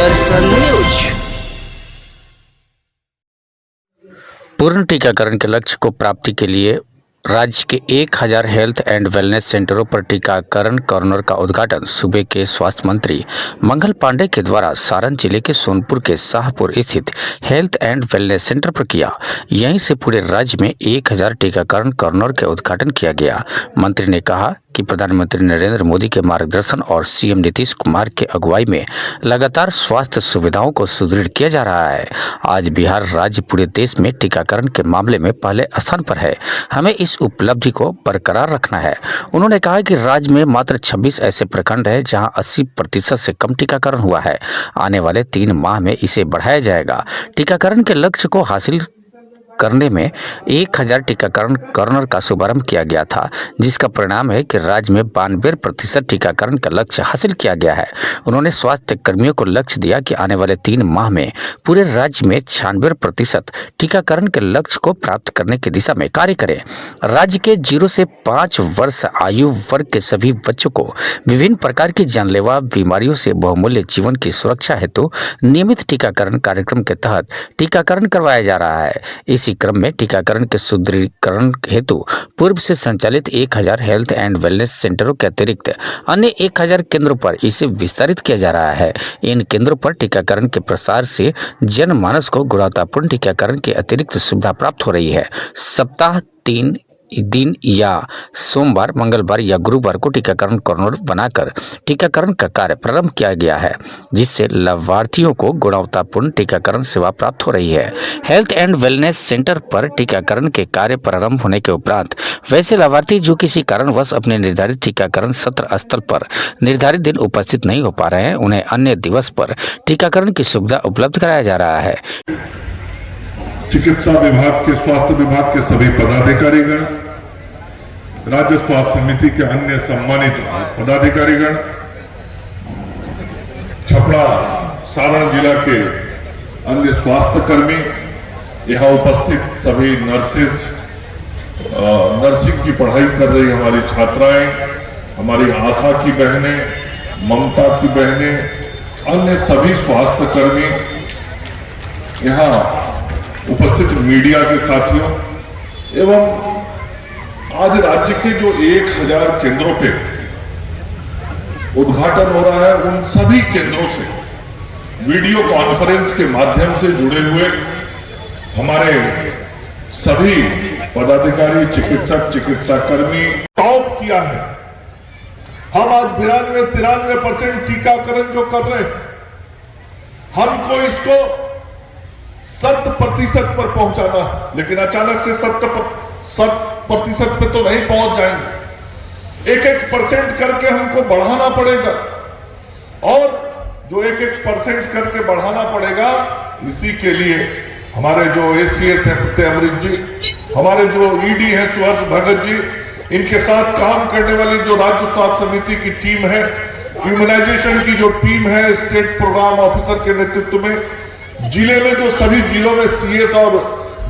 दर्शन news. पूर्ण टीकाकरण के लक्ष्य को प्राप्ति के लिए राज्य के 1000 हेल्थ एंड वेलनेस सेंटरों पर टीकाकरण कॉर्नर का उद्घाटन सूबे के स्वास्थ्य मंत्री मंगल पांडे के द्वारा सारण जिले के सोनपुर के शाहपुर स्थित हेल्थ एंड वेलनेस सेंटर पर किया। यहीं से पूरे राज्य में 1000 टीकाकरण कॉर्नर के उद्घाटन किया गया। मंत्री ने कहा कि प्रधानमंत्री नरेंद्र मोदी के मार्गदर्शन और सीएम नीतीश कुमार के अगुवाई में लगातार स्वास्थ्य सुविधाओं को सुदृढ़ किया जा रहा है। आज बिहार राज्य पूरे देश में टीकाकरण के मामले में पहले स्थान पर है। हमें इस उपलब्धि को बरकरार रखना है। उन्होंने कहा कि राज्य में मात्र 26 ऐसे प्रखंड है जहां 80% से कम टीकाकरण हुआ है। आने वाले 3 माह में इसे बढ़ाया जाएगा। टीकाकरण के लक्ष्य को हासिल करने में 1000 टीकाकरण कॉर्नर का शुभारंभ किया गया था, जिसका परिणाम है कि राज्य में 92% टीकाकरण का लक्ष्य हासिल किया गया है। उन्होंने स्वास्थ्य कर्मियों को लक्ष्य दिया कि आने वाले 3 माह में पूरे राज्य में 96% टीकाकरण के लक्ष्य को प्राप्त करने की दिशा में कार्य करें। राज्य के 0 से 5 वर्ष आयु वर्ग के सभी बच्चों को विभिन्न प्रकार की जानलेवा बीमारियों से बहुमूल्य जीवन की सुरक्षा हेतु नियमित टीकाकरण कार्यक्रम के तहत टीकाकरण करवाया जा रहा है। इसी क्रम में टीकाकरण के सुदृढ़ीकरण हेतु पूर्व से संचालित 1000 हेल्थ एंड वेलनेस सेंटरों के अतिरिक्त अन्य 1000 केंद्रों पर इसे विस्तारित किया जा रहा है। इन केंद्रों पर टीकाकरण के प्रसार से जनमानस को गुणवत्तापूर्ण टीकाकरण की अतिरिक्त सुविधा प्राप्त हो रही है। सप्ताह 3 दिन या सोमवार, मंगलवार या गुरुवार को टीकाकरण कॉर्नर बनाकर टीकाकरण का कार्य प्रारंभ किया गया है, जिससे लाभार्थियों को गुणवत्तापूर्ण टीकाकरण सेवा प्राप्त हो रही है। हेल्थ एंड वेलनेस सेंटर पर टीकाकरण के कार्य प्रारंभ होने के उपरांत वैसे लाभार्थी जो किसी कारणवश अपने निर्धारित टीकाकरण सत्र स्थल पर निर्धारित दिन उपस्थित नहीं हो पा रहे हैं, उन्हें अन्य दिवस पर टीकाकरण की सुविधा उपलब्ध कराया जा रहा है। चिकित्सा विभाग के, स्वास्थ्य विभाग के सभी पदाधिकारीगण, राज्य स्वास्थ्य समिति के अन्य सम्मानित पदाधिकारीगण, छपरा सारण जिला के अन्य स्वास्थ्य कर्मी, यहाँ उपस्थित सभी नर्सेस, नर्सिंग की पढ़ाई कर रही हमारी छात्राएं, हमारी आशा की बहनें, ममता की बहनें, अन्य सभी स्वास्थ्य कर्मी, यहाँ उपस्थित मीडिया के साथियों एवं आज राज्य के जो 1000 केंद्रों पे उद्घाटन हो रहा है, उन सभी केंद्रों से वीडियो कॉन्फ्रेंस के माध्यम से जुड़े हुए हमारे सभी पदाधिकारी, चिकित्सक, चिकित्साकर्मी टॉप किया है। हम आज 92-93% टीकाकरण जो कर रहे हैं, हमको इसको 100% पर पहुंचाना है, लेकिन अचानक से 100% पे तो नहीं पहुंच जाएंगे। 1-1% करके हमको बढ़ाना पड़ेगा, और जो 1-1% करके बढ़ाना पड़ेगा, इसी के लिए हमारे जो एसीएस हैं फतेह अमृत जी, हमारे जो ईडी हैं सुहर्ष भगत जी, इनके साथ काम करने वाली जो राज्य स्वास्थ्य समिति की टीम है, इम्यूनाइजेशन की जो टीम है, स्टेट प्रोग्राम ऑफिसर के नेतृत्व में, जिले में जो सभी जिलों में सीएस और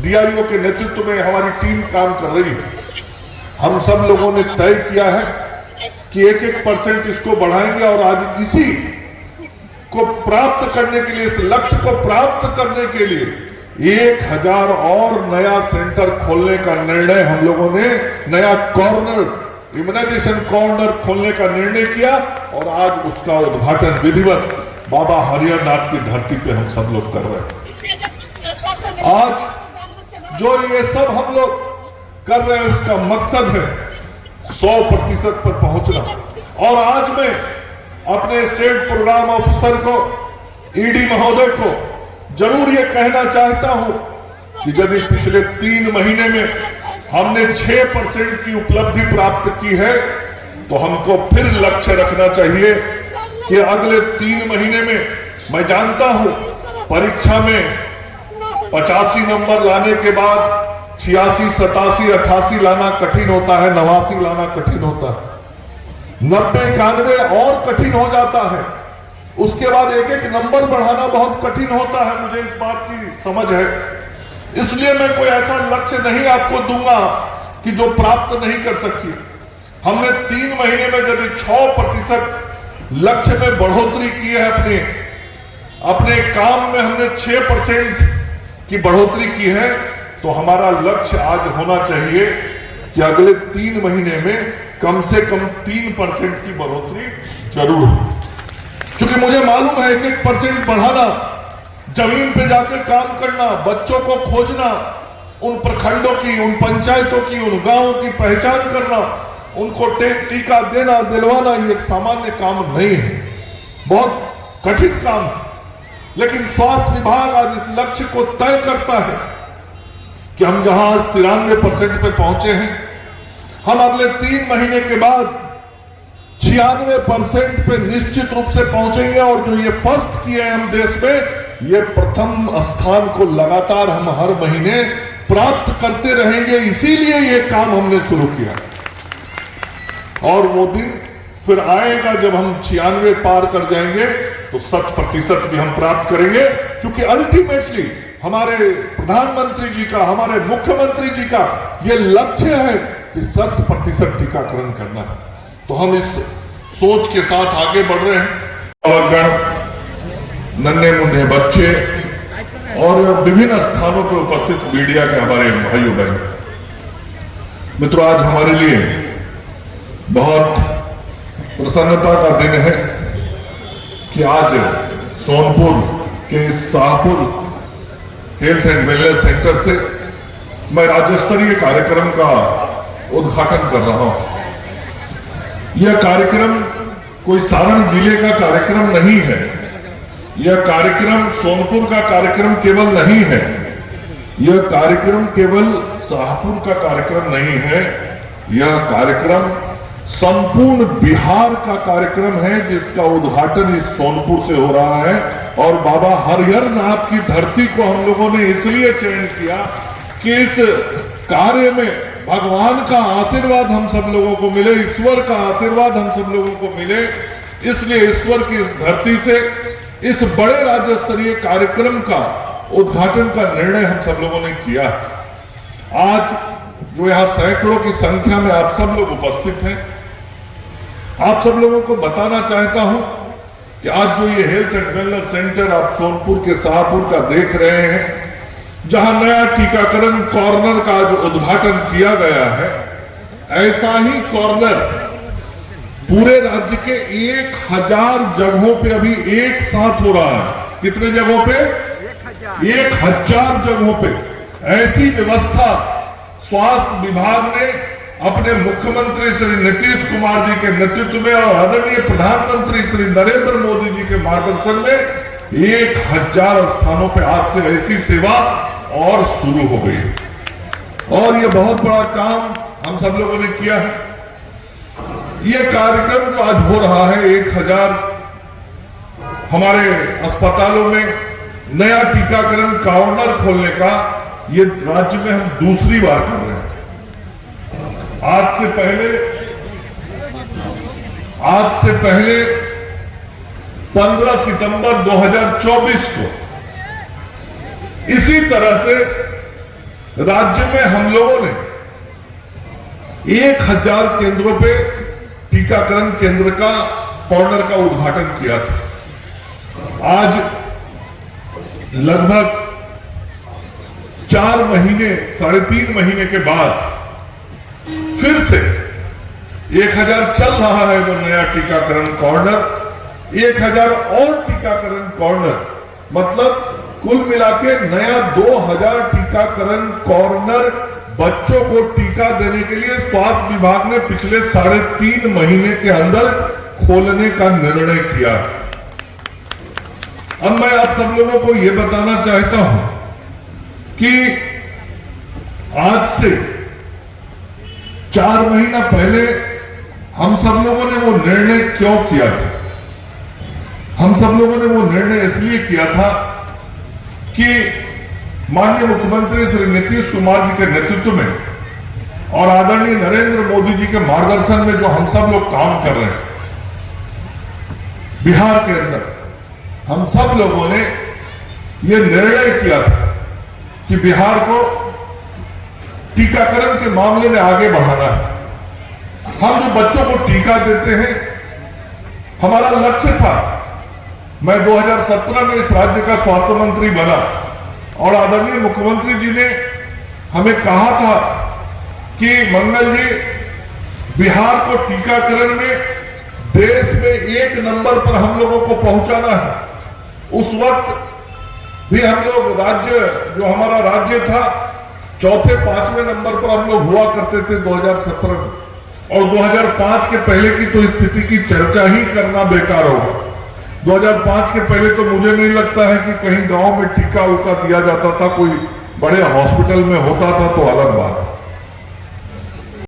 डीआरओ के नेतृत्व में हमारी टीम काम कर रही है। हम सब लोगों ने तय किया है कि 1-1% इसको बढ़ाएंगे, और आज इसी को प्राप्त करने के लिए, इस लक्ष्य को प्राप्त करने के लिए 1000 और नया सेंटर खोलने का निर्णय हम लोगों ने, नया कॉर्नर, इम्यूनाइजेशन कॉर्नर खोलने का निर्णय किया, और आज उसका उद्घाटन विधिवत बाबा हरिहरनाथ की धरती पे हम सब लोग कर रहे हैं। आज जो ये सब हम लोग कर रहे हैं, उसका मकसद है 100% पर पहुंचना। और आज मैं अपने स्टेट प्रोग्राम ऑफिसर को, ईडी महोदय को जरूर ये कहना चाहता हूं कि यदि पिछले 3 महीने में हमने 6% की उपलब्धि प्राप्त की है, तो हमको फिर लक्ष्य रखना चाहिए कि अगले 3 महीने में, मैं जानता हूं परीक्षा में 85 नंबर लाने के बाद 86, 87, 88 लाना कठिन होता है, 89 लाना कठिन होता है, 90, 91 और कठिन हो जाता है। उसके बाद 1-1 नंबर बढ़ाना बहुत कठिन होता है, मुझे इस बात की समझ है। इसलिए मैं कोई ऐसा लक्ष्य नहीं आपको दूंगा कि जो प्राप्त नहीं कर सकती। हमने 3 महीने में यदि 6% लक्ष्य में बढ़ोतरी की है अपने, अपने काम में हमने 6% की बढ़ोतरी की है, तो हमारा लक्ष्य आज होना चाहिए कि अगले 3 महीने में कम से कम 3% की बढ़ोतरी जरूर हो। क्योंकि मुझे मालूम है 1% बढ़ाना, जमीन पे जाकर काम करना, बच्चों को खोजना, उन प्रखंडों की, उन पंचायतों की, उन गांवों की पहचान करना, उनको टीका देना, दिलवाना, ये एक सामान्य काम नहीं है, बहुत कठिन काम है। लेकिन स्वास्थ्य विभाग आज इस लक्ष्य को तय करता है कि हम जहां 93% पे पहुंचे हैं, हम अगले 3 महीने के बाद 96% पे निश्चित रूप से पहुंचेंगे। और जो ये फर्स्ट किए हैं हम देश में, ये प्रथम स्थान को लगातार हम हर महीने प्राप्त करते रहेंगे। इसीलिए ये काम हमने शुरू किया और वो दिन फिर आएगा जब हम 96 पार कर जाएंगे तो 100% भी हम प्राप्त करेंगे। क्योंकि अल्टीमेटली हमारे प्रधानमंत्री जी का, हमारे मुख्यमंत्री जी का ये लक्ष्य है कि 100% टीकाकरण करना है। तो हम इस सोच के साथ आगे बढ़ रहे हैं। और नन्हे मुन्ने बच्चे और विभिन्न स्थानों पर उपस्थित मीडिया के हमारे भाइयों बहन मित्रों, आज हमारे लिए बहुत प्रसन्नता का दिन है कि आज सोनपुर के इस Shahpur health and wellness centre से मैं राज्य स्तरीय कार्यक्रम का उद्घाटन कर रहा हूं। यह कार्यक्रम कोई सारण जिले का कार्यक्रम नहीं है, यह कार्यक्रम सोनपुर का कार्यक्रम केवल नहीं है, यह कार्यक्रम केवल शाहपुर का कार्यक्रम नहीं है, यह कार्यक्रम संपूर्ण बिहार का कार्यक्रम है, जिसका उद्घाटन इस सोनपुर से हो रहा है। और बाबा हरिहर नाथ की धरती को हम लोगों ने इसलिए चयन किया कि इस कार्य में भगवान का आशीर्वाद हम सब लोगों को मिले, ईश्वर का आशीर्वाद हम सब लोगों को मिले। इसलिए ईश्वर की इस धरती से इस बड़े राज्य स्तरीय कार्यक्रम का उद्घाटन का निर्णय हम सब लोगों ने किया। आज जो यहाँ सैकड़ों की संख्या में आप सब लोग उपस्थित हैं, आप सब लोगों को बताना चाहता हूं कि आज जो ये हेल्थ एंड वेलनेस सेंटर आप सोनपुर के शाहपुर का देख रहे हैं, जहां नया टीकाकरण कॉर्नर का जो उद्घाटन किया गया है, ऐसा ही कॉर्नर पूरे राज्य के 1000 जगहों पे अभी एक साथ हो रहा है। कितने जगहों पे? 1000 जगहों पे। ऐसी व्यवस्था स्वास्थ्य विभाग ने अपने मुख्यमंत्री श्री नीतीश कुमार जी के नेतृत्व में और आदरणीय प्रधानमंत्री श्री नरेंद्र मोदी जी के मार्गदर्शन में 1000 स्थानों पे आज से ऐसी सेवा और शुरू हो गई। और ये बहुत बड़ा काम हम सब लोगों ने किया है। ये कार्यक्रम जो आज हो रहा है, 1000 हमारे अस्पतालों में नया टीकाकरण कॉर्नर खोलने का, ये राज्य में हम दूसरी बार कर रहे हैं। आज से पहले 15 सितंबर 2024 को इसी तरह से राज्य में हम लोगों ने 1000 केंद्रों पे टीकाकरण केंद्र का कॉर्नर का उद्घाटन किया था। आज लगभग 4 महीने, 3.5 महीने के बाद फिर से 1000 चल रहा है वो नया टीकाकरण कॉर्नर। 1000 और टीकाकरण कॉर्नर, मतलब कुल मिलाके नया 2000 टीकाकरण कॉर्नर बच्चों को टीका देने के लिए स्वास्थ्य विभाग ने पिछले 3.5 महीने के अंदर खोलने का निर्णय किया। अब मैं आप सब लोगों को यह बताना चाहता हूं कि आज से 4 महीना पहले हम सब लोगों ने वो निर्णय क्यों किया था? हम सब लोगों ने वो निर्णय इसलिए किया था कि माननीय मुख्यमंत्री श्री नीतीश कुमार जी के नेतृत्व में और आदरणीय नरेंद्र मोदी जी के मार्गदर्शन में जो हम सब लोग काम कर रहे हैं बिहार के अंदर, हम सब लोगों ने ये निर्णय किया था कि बिहार को टीकाकरण के मामले में आगे बढ़ाना है। हम जो बच्चों को टीका देते हैं, हमारा लक्ष्य था मैं 2017 में इस राज्य का स्वास्थ्य मंत्री बना और आदरणीय मुख्यमंत्री जी ने हमें कहा था कि मंगल जी, बिहार को टीकाकरण में देश में 1 नंबर पर हम लोगों को पहुंचाना है। उस वक्त भी हम लोग राज्य, जो हमारा राज्य था, 4थे 5वें नंबर पर हम लोग हुआ करते थे 2017 में, और 2005 के पहले की तो स्थिति की चर्चा ही करना बेकार होगा। 2005 के पहले तो मुझे नहीं लगता है कि कहीं गांव में टीका उका दिया जाता था, कोई बड़े हॉस्पिटल में होता था तो अलग बात है।